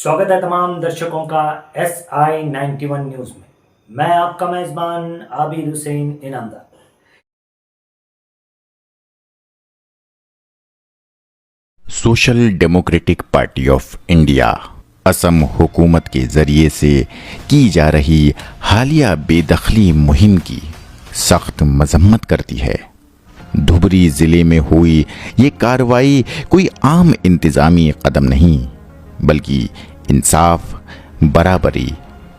स्वागत है तमाम दर्शकों का SI91 न्यूज़ में। मैं आपका मेज़बान Abid Hussain Inamdar. Social democratic party of India Assam हुकूमत के ज़रिए से की जा रही हालिया बेदखली मुहिम की सख्त मजम्मत करती है। धुबरी ज़िले में हुई ये कार्रवाई कोई आम इंतज़ामी कदम नहीं, बल्कि इंसाफ, बराबरी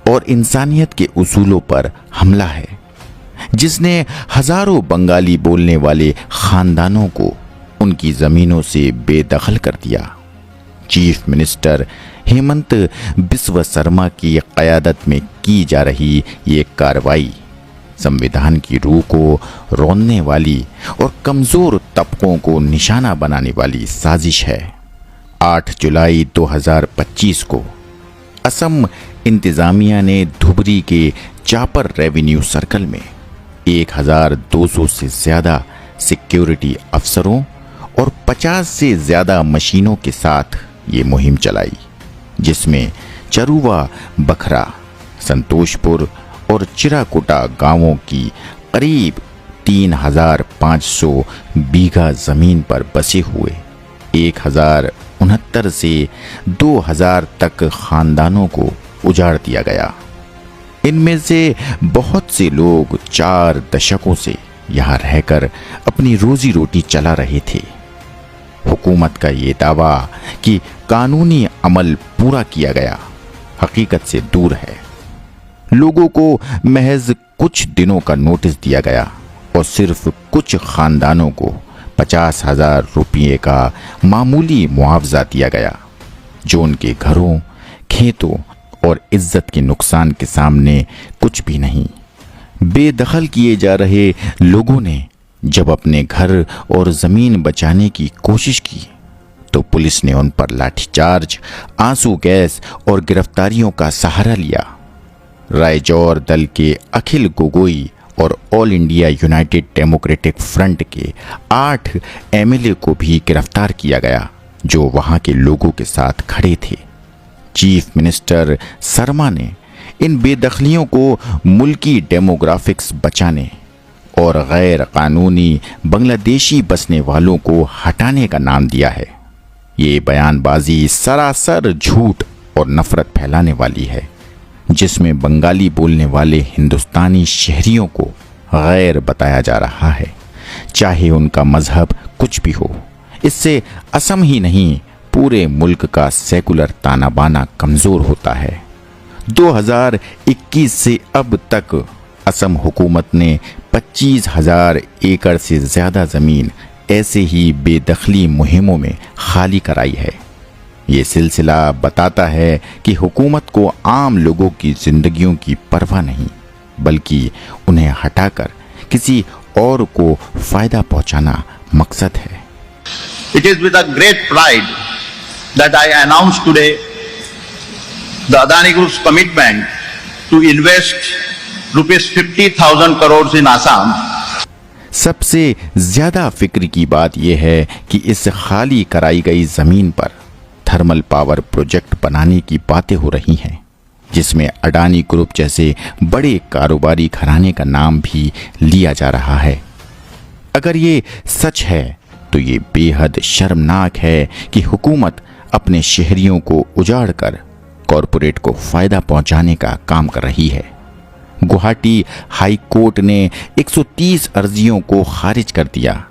और इंसानियत के उसूलों पर हमला है, जिसने हज़ारों बंगाली बोलने वाले ख़ानदानों को उनकी ज़मीनों से बेदखल कर दिया। चीफ मिनिस्टर हेमंत बिस्व शर्मा की क़यादत में की जा रही ये कार्रवाई संविधान की रूह को रौंदने वाली और कमज़ोर तबकों को निशाना बनाने वाली साजिश है। 8 जुलाई 2025 को असम इंतज़ामिया ने धुबरी के चापर रेवेन्यू सर्कल में 1200 से ज़्यादा सिक्योरिटी अफसरों और 50 से ज़्यादा मशीनों के साथ ये मुहिम चलाई, जिसमें चरुवा, बखरा, संतोषपुर और चिराकुटा गांवों की करीब 3500 बीघा ज़मीन पर बसे हुए 1069 से 2000 तक ख़ानदानों को उजाड़ दिया गया। इनमें से बहुत से लोग 4 दशकों से यहाँ रहकर अपनी रोजी रोटी चला रहे थे। हुकूमत का ये दावा कि कानूनी अमल पूरा किया गया हकीकत से दूर है। लोगों को महज कुछ दिनों का नोटिस दिया गया और सिर्फ कुछ ख़ानदानों को 50,000 रुपये का मामूली मुआवजा दिया गया, जो उनके घरों, खेतों और इज्जत के नुकसान के सामने कुछ भी नहीं। बेदखल किए जा रहे लोगों ने जब अपने घर और ज़मीन बचाने की कोशिश की तो पुलिस ने उन पर लाठीचार्ज, आंसू गैस और गिरफ्तारियों का सहारा लिया। रायजोर दल के अखिल गोगोई और all India United democratic front के 8 MLA को भी गिरफ्तार किया गया, जो वहां के लोगों के साथ खड़े थे। चीफ मिनिस्टर शर्मा ने इन बेदखलियों को मुल्की डेमोग्राफिक्स बचाने और गैर कानूनी बांग्लादेशी बसने वालों को हटाने का नाम दिया है। ये बयानबाजी सरासर झूठ और नफरत फैलाने वाली है, जिसमें बंगाली बोलने वाले हिंदुस्तानी शहरियों को गैर बताया जा रहा है, चाहे उनका मजहब कुछ भी हो। इससे असम ही नहीं, पूरे मुल्क का सेकुलर ताना बाना कमज़ोर होता है। 2021 से अब तक असम हुकूमत ने 25,000 एकड़ से ज़्यादा ज़मीन ऐसे ही बेदखली मुहिमों में खाली कराई है। ये सिलसिला बताता है कि हुकूमत को आम लोगों की ज़िंदगियों की परवाह नहीं, बल्कि उन्हें हटाकर किसी और को फ़ायदा पहुंचाना मकसद है। It is with a great pride that I announce today the Adani Group's commitment to invest rupees 50,000 crores in Assam. सबसे ज़्यादा फिक्र की बात यह है कि इस खाली कराई गई ज़मीन पर थर्मल पावर प्रोजेक्ट बनाने की बातें हो रही हैं, जिसमें अडानी ग्रुप जैसे बड़े कारोबारी घराने का नाम भी लिया जा रहा है। अगर ये सच है तो ये बेहद शर्मनाक है कि हुकूमत अपने शहरियों को उजाड़कर कॉरपोरेट को फ़ायदा पहुंचाने का काम कर रही है। गुवाहाटी हाई कोर्ट ने 130 अर्जियों को खारिज कर दिया,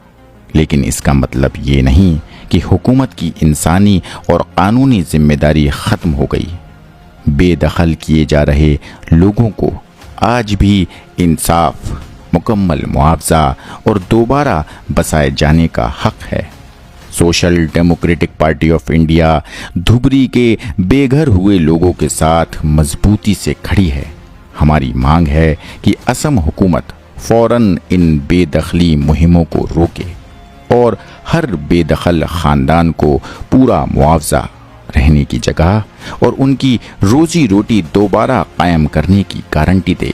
लेकिन इसका मतलब ये नहीं कि हुकूमत की इंसानी और कानूनी जिम्मेदारी ख़त्म हो गई। बेदखल किए जा रहे लोगों को आज भी इंसाफ, मुकम्मल मुआवजा और दोबारा बसाए जाने का हक है। Social democratic party of India Dhubri के बेघर हुए लोगों के साथ मजबूती से खड़ी है। हमारी मांग है कि असम हुकूमत फ़ौरन इन बेदखली मुहिमों को रोके और हर बेदखल ख़ानदान को पूरा मुआवजा, रहने की जगह और उनकी रोजी रोटी दोबारा कायम करने की गारंटी दे।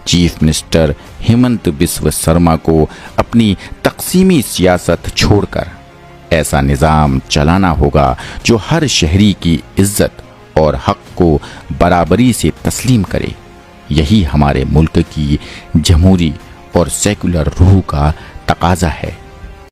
चीफ मिनिस्टर हेमंत बिस्व शर्मा को अपनी तकसीमी सियासत छोड़कर ऐसा निज़ाम चलाना होगा जो हर शहरी की इज्जत اور حق کو برابری سے تسلیم کرے، یہی ہمارے ملک کی جمہوری اور سیکولر روح کا تقاضا ہے۔